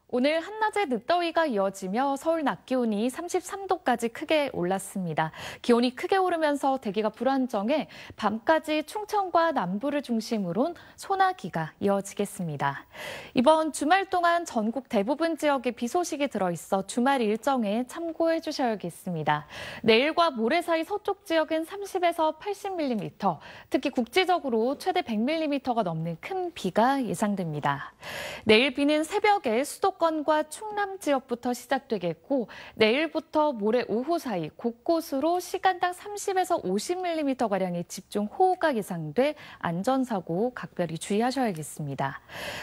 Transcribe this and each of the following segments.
오늘 한낮에 늦더위가 이어지며 서울 낮 기온이 33도까지 크게 올랐습니다. 기온이 크게 오르면서 대기가 불안정해 밤까지 충청과 남부를 중심으로 소나기가 이어지겠습니다. 이번 주말 동안 전국 대부분 지역에 비 소식이 들어있어 주말 일정에 참고해 주셔야겠습니다. 내일과 모레 사이 서쪽 지역은 30에서 80mm, 특히 국지적으로 최대 100mm가 넘는 큰 비가 예상됩니다. 내일 비는 새벽에 수도권과 충남 지역부터 시작되겠고 내일부터 모레 오후 사이 곳곳으로 시간당 30에서 50mm가량의 집중호우가 예상돼 안전사고 각별히 주의하셔야겠습니다.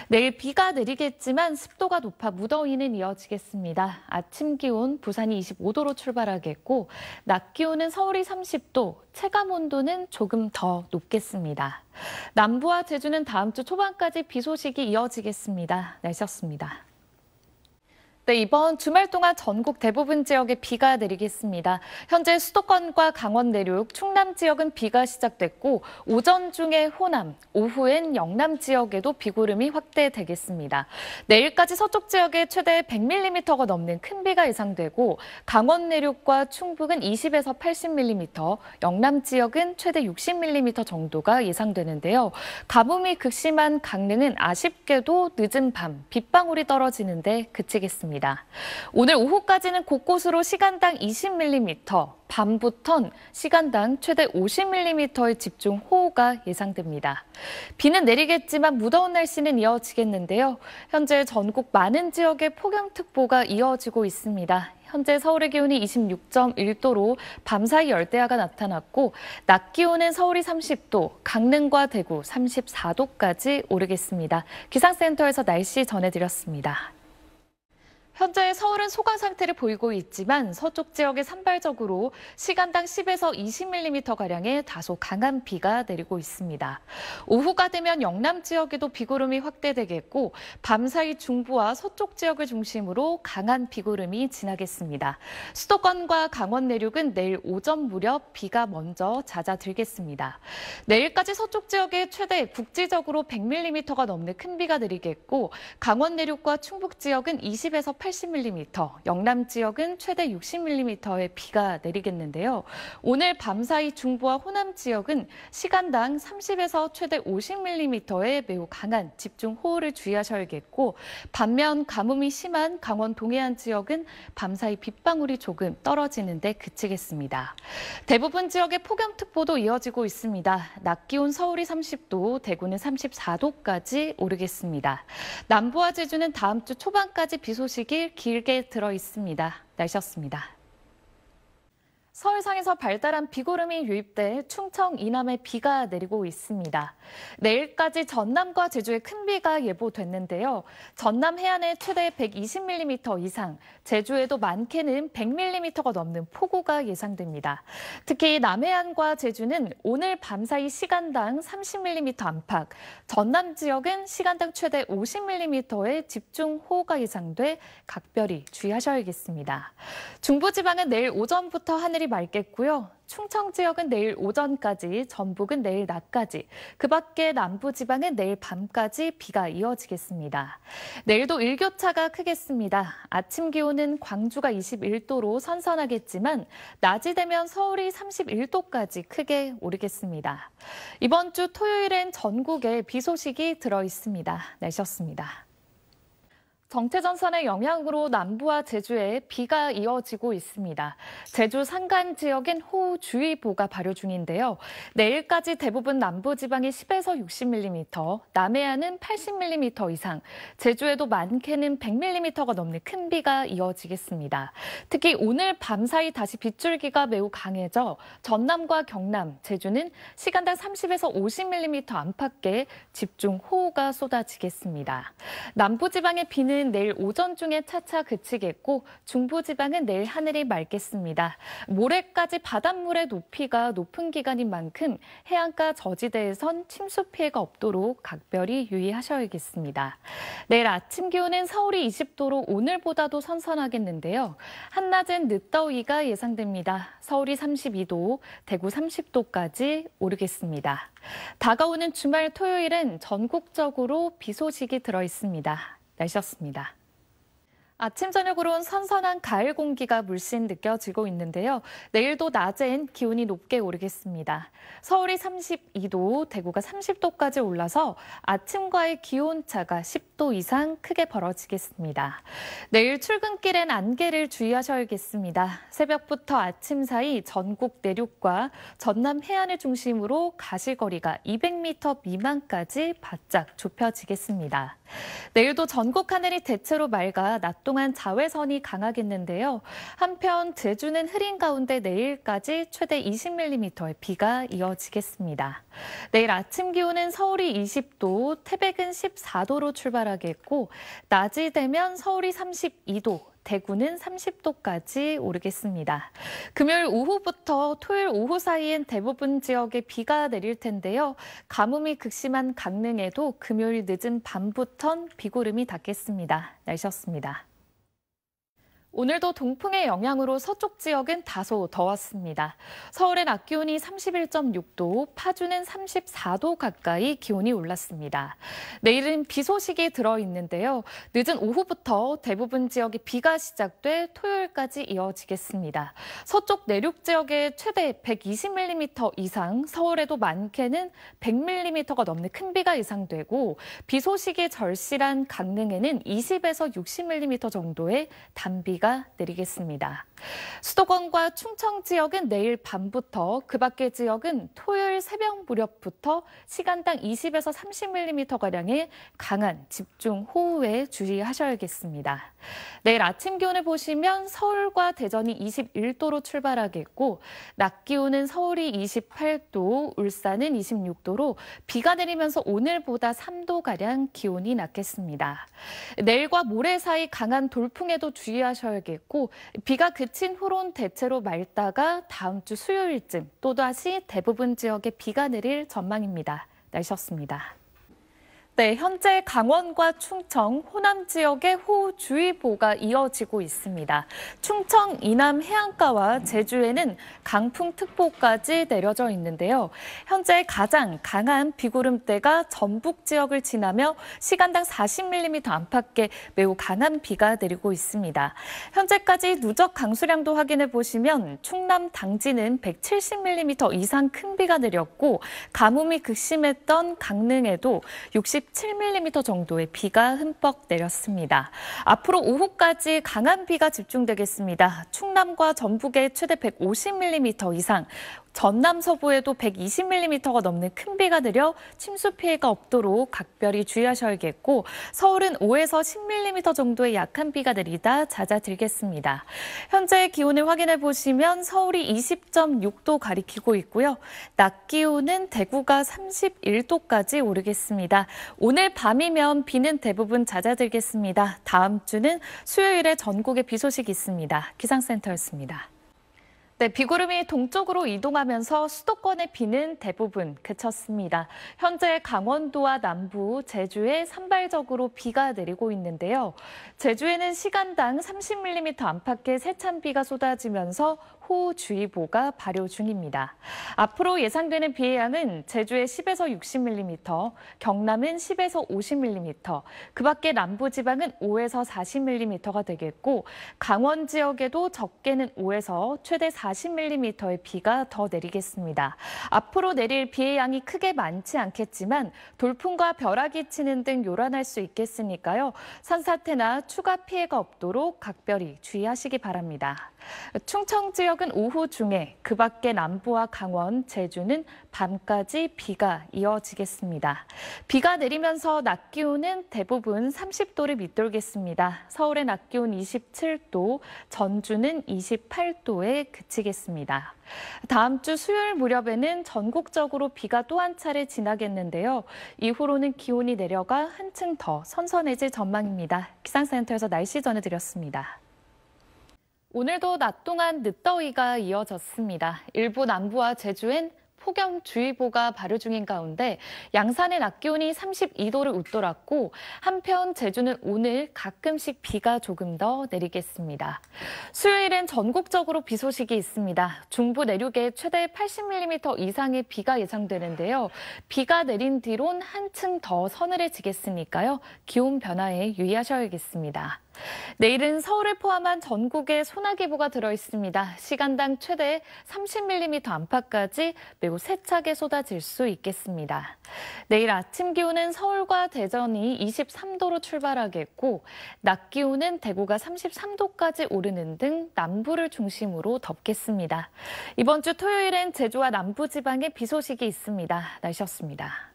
내일 비가 내리겠지만 습도가 높아 무더위는 이어지겠습니다. 아침 기온 부산이 25도로 출발하겠고 낮 기온은 서울이 30도, 체감온도는 조금 더 높겠습니다. 남부와 제주는 다음 주 초반까지 비 소식이 이어지겠습니다. 날씨였습니다. 네, 이번 주말 동안 전국 대부분 지역에 비가 내리겠습니다. 현재 수도권과 강원 내륙, 충남 지역은 비가 시작됐고 오전 중에 호남, 오후엔 영남 지역에도 비구름이 확대되겠습니다. 내일까지 서쪽 지역에 최대 100mm가 넘는 큰 비가 예상되고 강원 내륙과 충북은 20에서 80mm, 영남 지역은 최대 60mm 정도가 예상되는데요. 가뭄이 극심한 강릉은 아쉽게도 늦은 밤 빗방울이 떨어지는데 그치겠습니다. 오늘 오후까지는 곳곳으로 시간당 20mm, 밤부턴 시간당 최대 50mm의 집중호우가 예상됩니다. 비는 내리겠지만 무더운 날씨는 이어지겠는데요. 현재 전국 많은 지역에 폭염특보가 이어지고 있습니다. 현재 서울의 기온이 26.1도로 밤사이 열대야가 나타났고 낮 기온은 서울이 30도, 강릉과 대구 34도까지 오르겠습니다. 기상센터에서 날씨 전해드렸습니다. 현재 서울은 소강 상태를 보이고 있지만 서쪽 지역에 산발적으로 시간당 10에서 20mm가량의 다소 강한 비가 내리고 있습니다. 오후가 되면 영남 지역에도 비구름이 확대되겠고 밤사이 중부와 서쪽 지역을 중심으로 강한 비구름이 지나겠습니다. 수도권과 강원 내륙은 내일 오전 무렵 비가 먼저 잦아들겠습니다. 내일까지 서쪽 지역에 최대 국지적으로 100mm가 넘는 큰 비가 내리겠고 강원 내륙과 충북 지역은 20에서 80mm, 영남 지역은 최대 60mm의 비가 내리겠는데요. 오늘 밤사이 중부와 호남 지역은 시간당 30에서 최대 50mm의 매우 강한 집중호우를 주의하셔야겠고 반면 가뭄이 심한 강원 동해안 지역은 밤사이 빗방울이 조금 떨어지는데 그치겠습니다. 대부분 지역에 폭염특보도 이어지고 있습니다. 낮 기온 서울이 30도, 대구는 34도까지 오르겠습니다. 남부와 제주는 다음 주 초반까지 비 소식이 길게 들어 있습니다. 날씨였습니다. 서해상에서 발달한 비구름이 유입돼 충청 이남에 비가 내리고 있습니다. 내일까지 전남과 제주에 큰 비가 예보됐는데요. 전남 해안에 최대 120mm 이상, 제주에도 많게는 100mm가 넘는 폭우가 예상됩니다. 특히 남해안과 제주는 오늘 밤사이 시간당 30mm 안팎, 전남 지역은 시간당 최대 50mm의 집중호우가 예상돼 각별히 주의하셔야겠습니다. 중부지방은 내일 오전부터 하늘이 맑겠고요. 충청 지역은 내일 오전까지, 전북은 내일 낮까지, 그 밖에 남부지방은 내일 밤까지 비가 이어지겠습니다. 내일도 일교차가 크겠습니다. 아침 기온은 광주가 21도로 선선하겠지만 낮이 되면 서울이 31도까지 크게 오르겠습니다. 이번 주 토요일엔 전국에 비 소식이 들어 있습니다. 날씨였습니다. 정체전선의 영향으로 남부와 제주에 비가 이어지고 있습니다. 제주 산간 지역엔 호우주의보가 발효 중인데요. 내일까지 대부분 남부지방이 10에서 60mm, 남해안은 80mm 이상, 제주에도 많게는 100mm가 넘는 큰 비가 이어지겠습니다. 특히 오늘 밤사이 다시 빗줄기가 매우 강해져 전남과 경남, 제주는 시간당 30에서 50mm 안팎의 집중호우가 쏟아지겠습니다. 남부지방의 비는 내일 오전 중에 차차 그치겠고 중부지방은 내일 하늘이 맑겠습니다. 모레까지 바닷물의 높이가 높은 기간인 만큼 해안가 저지대에선 침수 피해가 없도록 각별히 유의하셔야겠습니다. 내일 아침 기온은 서울이 20도로 오늘보다도 선선하겠는데요. 한낮엔 늦더위가 예상됩니다. 서울이 32도, 대구 30도까지 오르겠습니다. 다가오는 주말 토요일은 전국적으로 비 소식이 들어 있습니다. 날씨였습니다. 아침 저녁으론 선선한 가을 공기가 물씬 느껴지고 있는데요. 내일도 낮엔 기온이 높게 오르겠습니다. 서울이 32도, 대구가 30도까지 올라서 아침과의 기온차가 10도 이상 크게 벌어지겠습니다. 내일 출근길엔 안개를 주의하셔야겠습니다. 새벽부터 아침 사이 전국 내륙과 전남 해안을 중심으로 가시거리가 200m 미만까지 바짝 좁혀지겠습니다. 내일도 전국 하늘이 대체로 맑아 낮 동안 자외선이 강하겠는데요. 한편 제주는 흐린 가운데 내일까지 최대 20mm의 비가 이어지겠습니다. 내일 아침 기온은 서울이 20도, 태백은 14도로 출발하겠고 낮이 되면 서울이 32도, 대구는 30도까지 오르겠습니다. 금요일 오후부터 토요일 오후 사이엔 대부분 지역에 비가 내릴 텐데요. 가뭄이 극심한 강릉에도 금요일 늦은 밤부턴 비구름이 닿겠습니다. 날씨였습니다. 오늘도 동풍의 영향으로 서쪽 지역은 다소 더웠습니다. 서울의 낮 기온이 31.6도, 파주는 34도 가까이 기온이 올랐습니다. 내일은 비 소식이 들어있는데요. 늦은 오후부터 대부분 지역에 비가 시작돼 토요일까지 이어지겠습니다. 서쪽 내륙 지역에 최대 120mm 이상, 서울에도 많게는 100mm가 넘는 큰 비가 예상되고 비 소식이 절실한 강릉에는 20에서 60mm 정도의 단비가 내리겠습니다. 수도권과 충청 지역은 내일 밤부터, 그 밖의 지역은 토요일 새벽 무렵부터 시간당 20에서 30mm가량의 강한 집중 호우에 주의하셔야겠습니다. 내일 아침 기온을 보시면 서울과 대전이 21도로 출발하겠고 낮 기온은 서울이 28도, 울산은 26도로 비가 내리면서 오늘보다 3도가량 기온이 낮겠습니다. 내일과 모레 사이 강한 돌풍에도 주의하셔야겠고 비가 그친 후론 대체로 맑다가 다음 주 수요일쯤 또다시 대부분 지역에 비가 내릴 전망입니다. 날씨였습니다. 네, 현재 강원과 충청, 호남 지역에 호우주의보가 이어지고 있습니다. 충청 이남 해안가와 제주에는 강풍특보까지 내려져 있는데요. 현재 가장 강한 비구름대가 전북 지역을 지나며 시간당 40mm 안팎의 매우 강한 비가 내리고 있습니다. 현재까지 누적 강수량도 확인해 보시면 충남 당진은 170mm 이상 큰 비가 내렸고 가뭄이 극심했던 강릉에도 67mm 정도의 비가 흠뻑 내렸습니다. 앞으로 오후까지 강한 비가 집중되겠습니다. 충남과 전북에 최대 150mm 이상, 전남 서부에도 120mm가 넘는 큰 비가 내려 침수 피해가 없도록 각별히 주의하셔야겠고 서울은 5에서 10mm 정도의 약한 비가 내리다 잦아들겠습니다. 현재 기온을 확인해 보시면 서울이 20.6도 가리키고 있고요. 낮 기온은 대구가 31도까지 오르겠습니다. 오늘 밤이면 비는 대부분 잦아들겠습니다. 다음 주는 수요일에 전국에 비 소식이 있습니다. 기상센터였습니다. 네, 비구름이 동쪽으로 이동하면서 수도권의 비는 대부분 그쳤습니다. 현재 강원도와 남부, 제주에 산발적으로 비가 내리고 있는데요. 제주에는 시간당 30mm 안팎의 세찬 비가 쏟아지면서 호우주의보가 발효 중입니다. 앞으로 예상되는 비의 양은 제주에 10에서 60mm, 경남은 10에서 50mm, 그 밖에 남부지방은 5에서 40mm가 되겠고 강원 지역에도 적게는 5에서 최대 40mm의 비가 더 내리겠습니다. 앞으로 내릴 비의 양이 크게 많지 않겠지만 돌풍과 벼락이 치는 등 요란할 수 있겠으니까요. 산사태나 추가 피해가 없도록 각별히 주의하시기 바랍니다. 충청 지역은 오후 중에, 그 밖에 남부와 강원, 제주는 밤까지 비가 이어지겠습니다. 비가 내리면서 낮 기온은 대부분 30도를 밑돌겠습니다. 서울의 낮 기온 27도, 전주는 28도에 그치겠습니다. 다음 주 수요일 무렵에는 전국적으로 비가 또 한 차례 지나겠는데요. 이후로는 기온이 내려가 한층 더 선선해질 전망입니다. 기상센터에서 날씨 전해드렸습니다. 오늘도 낮 동안 늦더위가 이어졌습니다. 일부 남부와 제주엔 폭염주의보가 발효 중인 가운데 양산의 낮 기온이 32도를 웃돌았고 한편 제주는 오늘 가끔씩 비가 조금 더 내리겠습니다. 수요일엔 전국적으로 비 소식이 있습니다. 중부 내륙에 최대 80mm 이상의 비가 예상되는데요. 비가 내린 뒤론 한층 더 서늘해지겠으니까요. 기온 변화에 유의하셔야겠습니다. 내일은 서울을 포함한 전국에 소나기보가 들어있습니다. 시간당 최대 30mm 안팎까지 매우 세차게 쏟아질 수 있겠습니다. 내일 아침 기온은 서울과 대전이 23도로 출발하겠고 낮 기온은 대구가 33도까지 오르는 등 남부를 중심으로 덥겠습니다. 이번 주 토요일엔 제주와 남부지방에 비 소식이 있습니다. 날씨였습니다.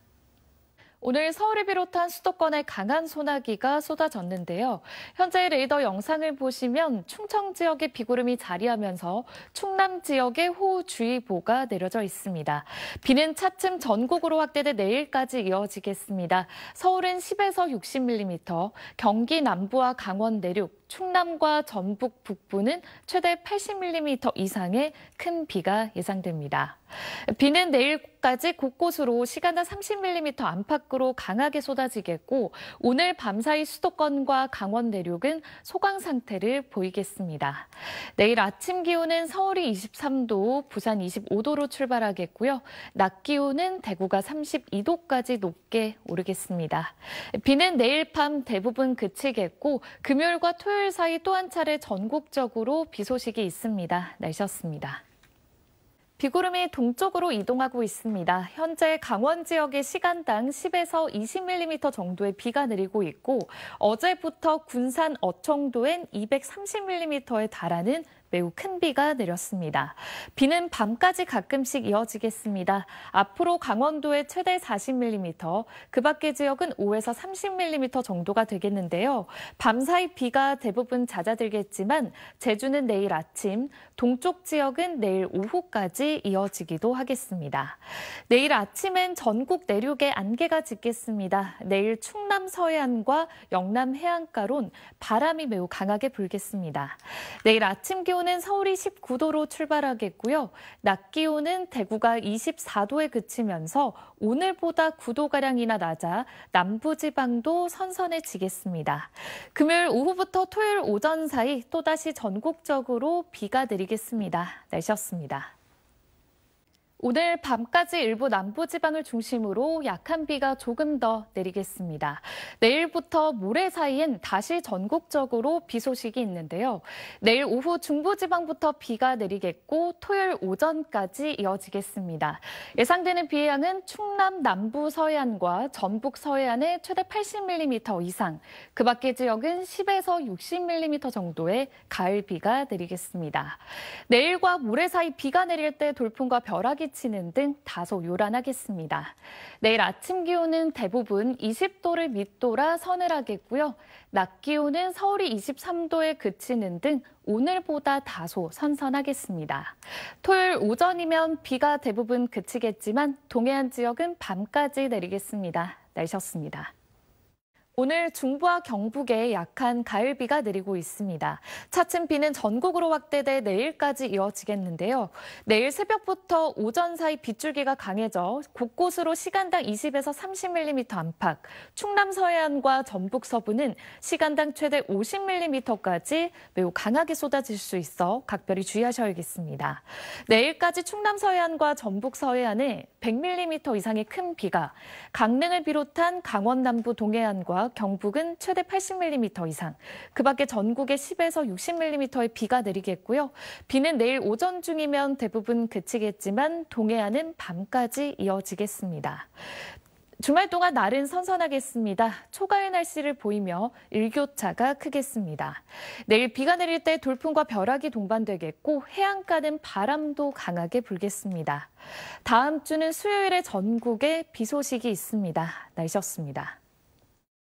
오늘 서울을 비롯한 수도권에 강한 소나기가 쏟아졌는데요. 현재 레이더 영상을 보시면 충청 지역에 비구름이 자리하면서 충남 지역에 호우주의보가 내려져 있습니다. 비는 차츰 전국으로 확대돼 내일까지 이어지겠습니다. 서울은 10에서 60mm, 경기 남부와 강원 내륙, 충남과 전북 북부는 최대 80mm 이상의 큰 비가 예상됩니다. 비는 내일까지 곳곳으로 시간당 30mm 안팎으로 강하게 쏟아지겠고 오늘 밤사이 수도권과 강원 내륙은 소강 상태를 보이겠습니다. 내일 아침 기온은 서울이 23도, 부산 25도로 출발하겠고요. 낮 기온은 대구가 32도까지 높게 오르겠습니다. 비는 내일 밤 대부분 그치겠고 금요일과 토요일 사이 또 한 차례 전국적으로 비 소식이 있습니다. 날씨였습니다. 비구름이 동쪽으로 이동하고 있습니다. 현재 강원 지역에 시간당 10에서 20mm 정도의 비가 내리고 있고 어제부터 군산 어청도엔 230mm에 달하는 매우 큰 비가 내렸습니다. 비는 밤까지 가끔씩 이어지겠습니다. 앞으로 강원도에 최대 40mm, 그 밖의 지역은 5에서 30mm 정도가 되겠는데요. 밤사이 비가 대부분 잦아들겠지만 제주는 내일 아침, 동쪽 지역은 내일 오후까지 이어지기도 하겠습니다. 내일 아침엔 전국 내륙에 안개가 짙겠습니다. 내일 충남 서해안과 영남 해안가론 바람이 매우 강하게 불겠습니다. 내일 아침 기온은 서울이 19도로 출발하겠고요. 낮 기온은 대구가 24도에 그치면서 오늘보다 9도가량이나 낮아 남부지방도 선선해지겠습니다. 금요일 오후부터 토요일 오전 사이 또다시 전국적으로 비가 내리겠습니다. 날씨였습니다. 오늘 밤까지 일부 남부지방을 중심으로 약한 비가 조금 더 내리겠습니다. 내일부터 모레 사이엔 다시 전국적으로 비 소식이 있는데요. 내일 오후 중부지방부터 비가 내리겠고 토요일 오전까지 이어지겠습니다. 예상되는 비의 양은 충남 남부 서해안과 전북 서해안에 최대 80mm 이상, 그 밖의 지역은 10에서 60mm 정도의 가을 비가 내리겠습니다. 내일과 모레 사이 비가 내릴 때 돌풍과 벼락이 치는 등 다소 요란하겠습니다. 내일 아침 기온은 대부분 20도를 밑돌아 서늘하겠고요. 낮 기온은 서울이 23도에 그치는 등 오늘보다 다소 선선하겠습니다. 토요일 오전이면 비가 대부분 그치겠지만 동해안 지역은 밤까지 내리겠습니다. 날씨였습니다. 오늘 중부와 경북에 약한 가을비가 내리고 있습니다. 차츰 비는 전국으로 확대돼 내일까지 이어지겠는데요. 내일 새벽부터 오전 사이 빗줄기가 강해져 곳곳으로 시간당 20에서 30mm 안팎, 충남 서해안과 전북 서부는 시간당 최대 50mm까지 매우 강하게 쏟아질 수 있어 각별히 주의하셔야겠습니다. 내일까지 충남 서해안과 전북 서해안에 100mm 이상의 큰 비가, 강릉을 비롯한 강원 남부 동해안과 경북은 최대 80mm 이상, 그 밖에 전국에 10에서 60mm의 비가 내리겠고요. 비는 내일 오전 중이면 대부분 그치겠지만 동해안은 밤까지 이어지겠습니다. 주말 동안 날은 선선하겠습니다. 초가을 날씨를 보이며 일교차가 크겠습니다. 내일 비가 내릴 때 돌풍과 벼락이 동반되겠고 해안가는 바람도 강하게 불겠습니다. 다음 주는 수요일에 전국에 비 소식이 있습니다. 날씨였습니다.